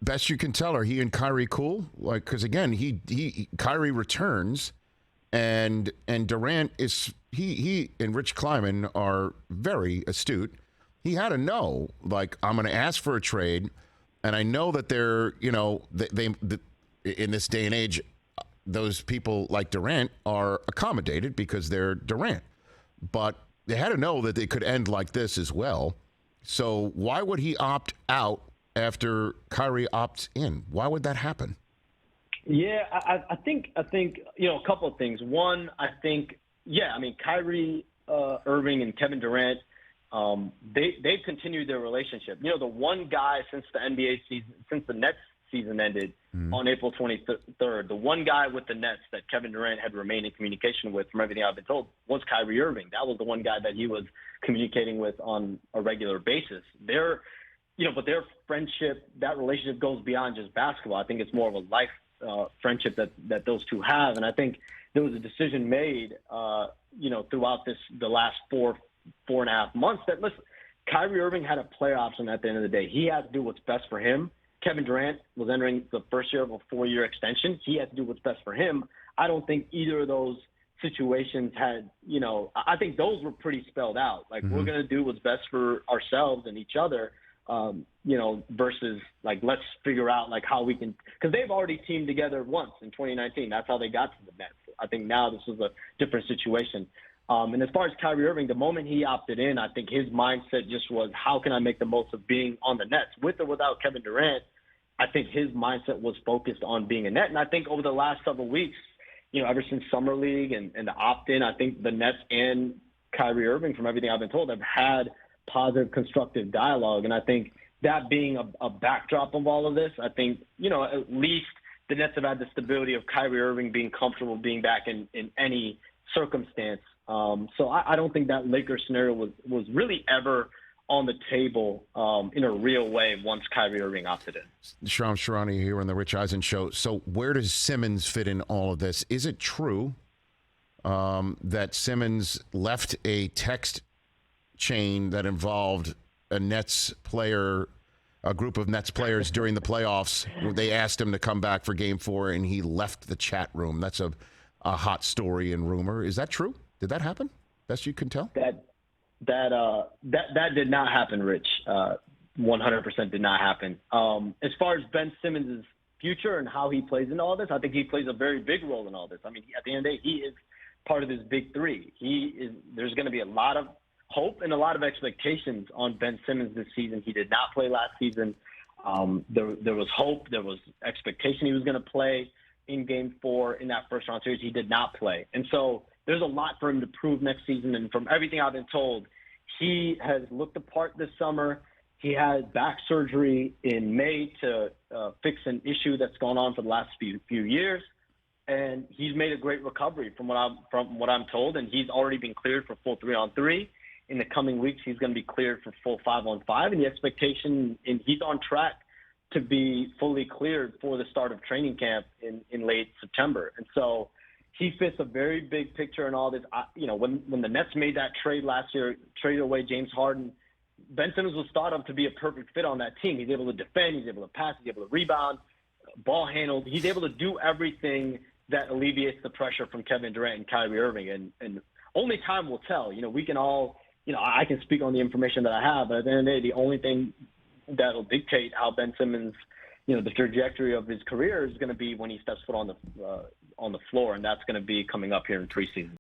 best you can tell, are he and Kyrie cool? Like, because again, Kyrie returns, and Durant is he and Rich Kleiman are very astute. He had to know, like, I'm going to ask for a trade, and I know that they're, they in this day and age, those people like Durant are accommodated because they're Durant, but they had to know that they could end like this as well. So why would he opt out after Kyrie opts in? Why would that happen? Yeah, I think a couple of things. One, I think, Kyrie Irving and Kevin Durant, they've continued their relationship. The one guy since the NBA season, since the Nets season ended on April 23rd, the one guy with the Nets that Kevin Durant had remained in communication with, from everything I've been told, was Kyrie Irving. That was the one guy that he was communicating with on a regular basis. But their friendship, that relationship goes beyond just basketball. I think it's more of a life friendship that those two have. And I think there was a decision made, throughout the last four and a half months that, listen, Kyrie Irving had a player option at the end of the day. He had to do what's best for him. Kevin Durant was entering the first year of a 4-year extension. He had to do what's best for him. I don't think either of those situations had, I think those were pretty spelled out. Like, we're going to do what's best for ourselves and each other, versus like, let's figure out like how we can, because they've already teamed together once in 2019. That's how they got to the Nets. I think now this is a different situation. And as far as Kyrie Irving, the moment he opted in, I think his mindset just was, how can I make the most of being on the Nets? With or without Kevin Durant, I think his mindset was focused on being a Net. And I think over the last several weeks, ever since Summer League and the opt-in, I think the Nets and Kyrie Irving, from everything I've been told, have had positive, constructive dialogue. And I think that being a backdrop of all of this, I think, at least the Nets have had the stability of Kyrie Irving being comfortable being back in any circumstance. So I don't think that Lakers scenario was really ever on the table in a real way once Kyrie Irving opted in. Charania here on the Rich Eisen Show. So where does Simmons fit in all of this? Is it true that Simmons left a text chain that involved a group of Nets players during the playoffs? They asked him to come back for Game 4, and he left the chat room. That's a hot story and rumor. Is that true? Did that happen? Best you can tell? That did not happen, Rich. 100% did not happen. As far as Ben Simmons' future and how he plays in all this, I think he plays a very big role in all this. I mean, at the end of the day, he is part of this big three. There's going to be a lot of hope and a lot of expectations on Ben Simmons this season. He did not play last season. There was hope. There was expectation he was going to play in Game 4 in that first round series. He did not play. And so there's a lot for him to prove next season. And from everything I've been told, he has looked the part this summer. He had back surgery in May to fix an issue that's gone on for the last few years. And he's made a great recovery from what I'm told. And he's already been cleared for full 3-on-3. In the coming weeks, he's going to be cleared for full 5-on-5. And the expectation, and he's on track to be fully cleared for the start of training camp in late September. And so he fits a very big picture in all this. When the Nets made that trade last year, traded away James Harden, Ben Simmons was thought of to be a perfect fit on that team. He's able to defend, he's able to pass, he's able to rebound, ball handled. He's able to do everything that alleviates the pressure from Kevin Durant and Kyrie Irving. And only time will tell. We can all, I can speak on the information that I have, but at the end of the day, the only thing that'll dictate how Ben Simmons, the trajectory of his career is going to be when he steps foot on the floor, and that's going to be coming up here in preseason.